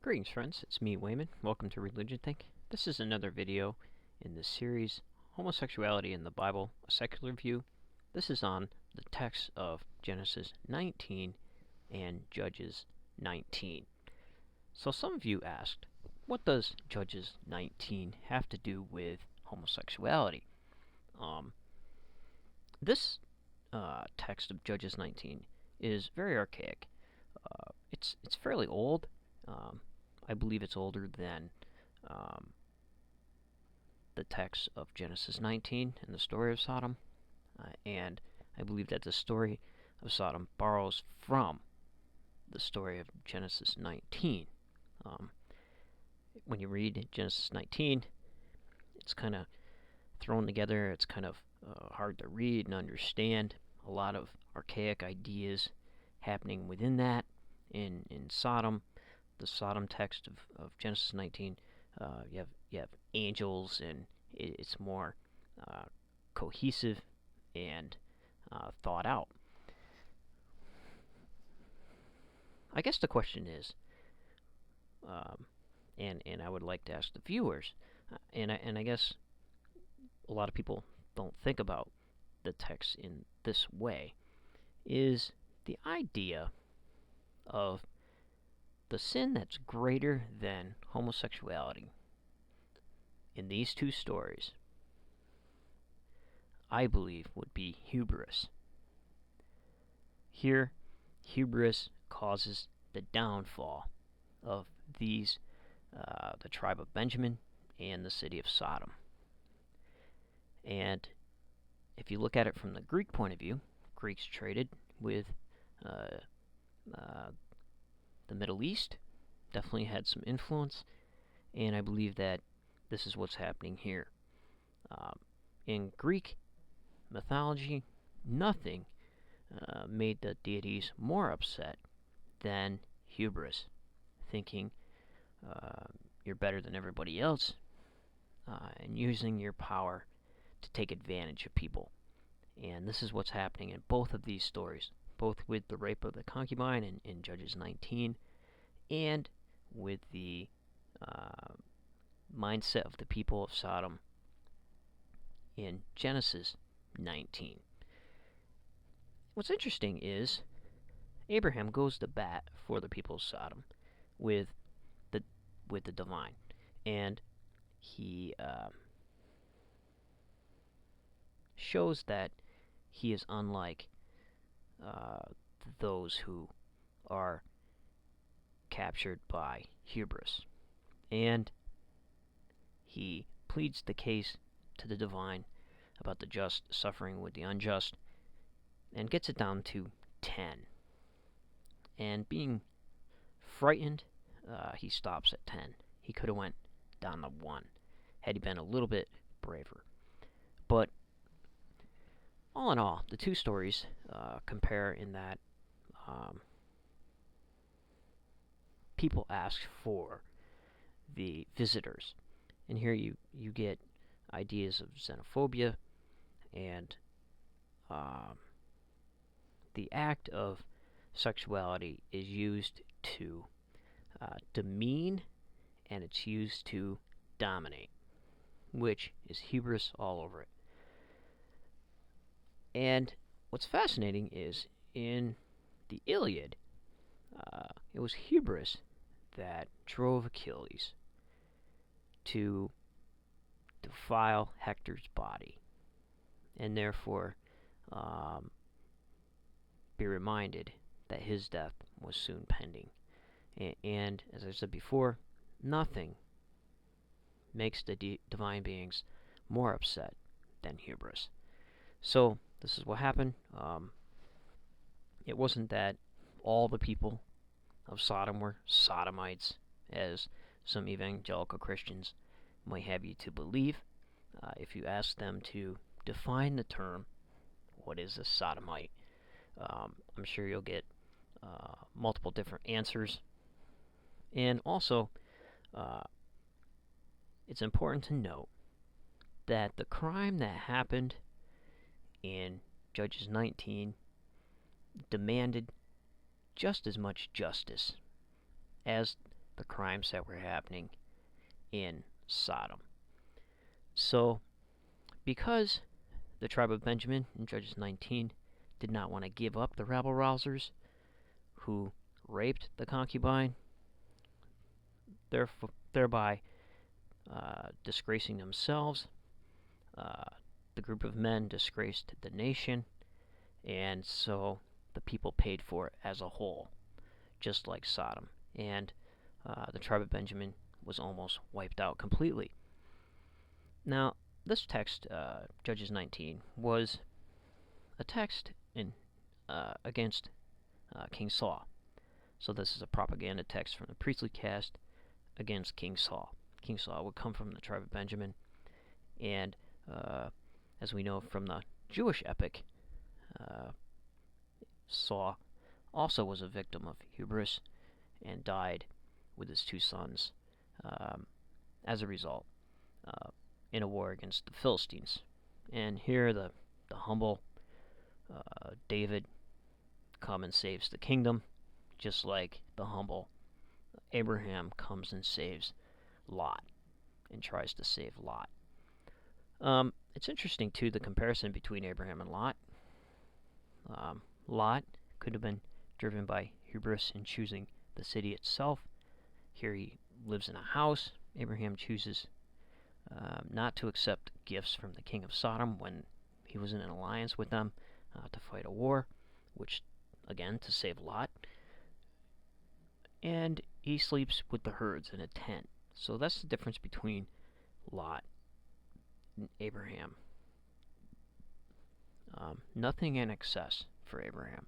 Greetings friends, it's me Wayman. Welcome to Religion Think. This is another video in this series, Homosexuality in the Bible, a secular view. This is on the text of Genesis 19 and Judges 19. So some of you asked, what does Judges 19 have to do with homosexuality? This text of Judges 19 is very archaic. It's fairly old. I believe it's older than the text of Genesis 19 and the story of Sodom, and I believe that the story of Sodom borrows from the story of Genesis 19. When you read Genesis 19, it's kind of thrown together. It's kind of hard to read and understand. A lot of archaic ideas happening within that. In Sodom, the Sodom text of Genesis 19, you have angels, and it's more cohesive and thought out. I guess the question is, and I would like to ask the viewers, and I guess a lot of people don't think about the text in this way, is the idea of the sin that's greater than homosexuality in these two stories, I believe, would be hubris. Here, hubris causes the downfall of these, the tribe of Benjamin and the city of Sodom. And if you look at it from the Greek point of view, Greeks traded with the Middle East, definitely had some influence, and I believe that this is what's happening here. In Greek mythology, nothing made the deities more upset than hubris, thinking you're better than everybody else, and using your power to take advantage of people. And this is what's happening in both of these stories, both with the rape of the concubine in Judges 19, and with the mindset of the people of Sodom in Genesis 19. What's interesting is Abraham goes to bat for the people of Sodom with the divine, and he shows that he is unlike those who are captured by hubris. And he pleads the case to the divine about the just suffering with the unjust, and gets it down to 10. And being frightened, he stops at 10. He could have went down to 1 had he been a little bit braver. But all in all, the two stories compare in that people ask for the visitors. And here you get ideas of xenophobia, and the act of sexuality is used to demean, and it's used to dominate, which is hubris all over it. And what's fascinating is in the Iliad, it was hubris that drove Achilles to defile Hector's body, and therefore be reminded that his death was soon pending. And as I said before, nothing makes the divine beings more upset than hubris. So this is what happened. It wasn't that all the people of Sodom were sodomites, as some evangelical Christians might have you to believe. If you ask them to define the term, what is a sodomite, I'm sure you'll get multiple different answers. And also, it's important to note that the crime that happened in Judges 19 demanded just as much justice as the crimes that were happening in Sodom. So, because the tribe of Benjamin in Judges 19 did not want to give up the rabble-rousers who raped the concubine, thereby disgracing themselves, the group of men disgraced the nation, and so the people paid for it as a whole, just like Sodom. And the tribe of Benjamin was almost wiped out completely. Now, this text, Judges 19, was a text against King Saul. So this is a propaganda text from the priestly caste against King Saul. King Saul would come from the tribe of Benjamin, and as we know from the Jewish epic, Saul also was a victim of hubris and died with his 2 sons as a result in a war against the Philistines. And here the humble David comes and saves the kingdom, just like the humble Abraham comes and saves Lot and tries to save Lot. It's interesting, too, the comparison between Abraham and Lot. Lot could have been driven by hubris in choosing the city itself. Here he lives in a house. Abraham chooses not to accept gifts from the king of Sodom when he was in an alliance with them to fight a war, which, again, to save Lot. And he sleeps with the herds in a tent. So that's the difference between Lot and Abraham. Nothing in excess for Abraham.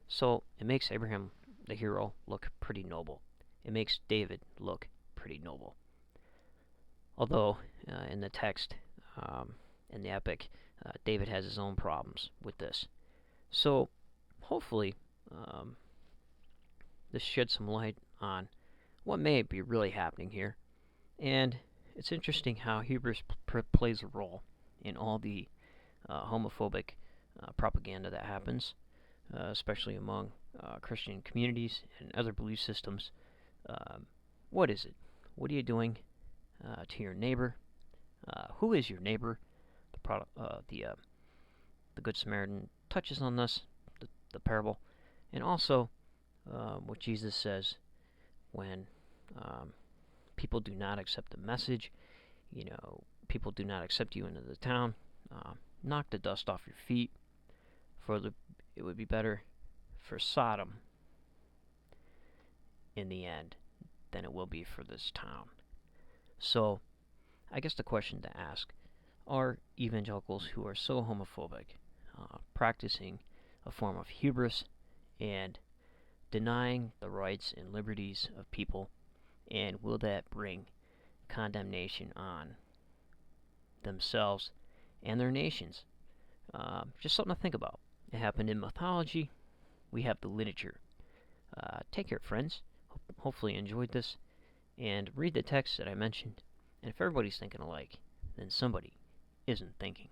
So it makes Abraham, the hero, look pretty noble. It makes David look pretty noble. Although, in the text, in the epic, David has his own problems with this. So, hopefully, this sheds some light on what may be really happening here. And it's interesting how hubris plays a role in all the homophobic propaganda that happens, especially among Christian communities and other belief systems. What is it? What are you doing to your neighbor? Who is your neighbor? The Good Samaritan touches on this, the parable, and also what Jesus says when people do not accept the message. People do not accept you into the town. Knock the dust off your feet. It would be better for Sodom in the end than it will be for this town. So, I guess the question to ask, are evangelicals who are so homophobic practicing a form of hubris and denying the rights and liberties of people, and will that bring condemnation on themselves and their nations? Just something to think about. It happened in mythology. We have the literature. Take care, friends. Hopefully you enjoyed this. And read the text that I mentioned. And if everybody's thinking alike, then somebody isn't thinking.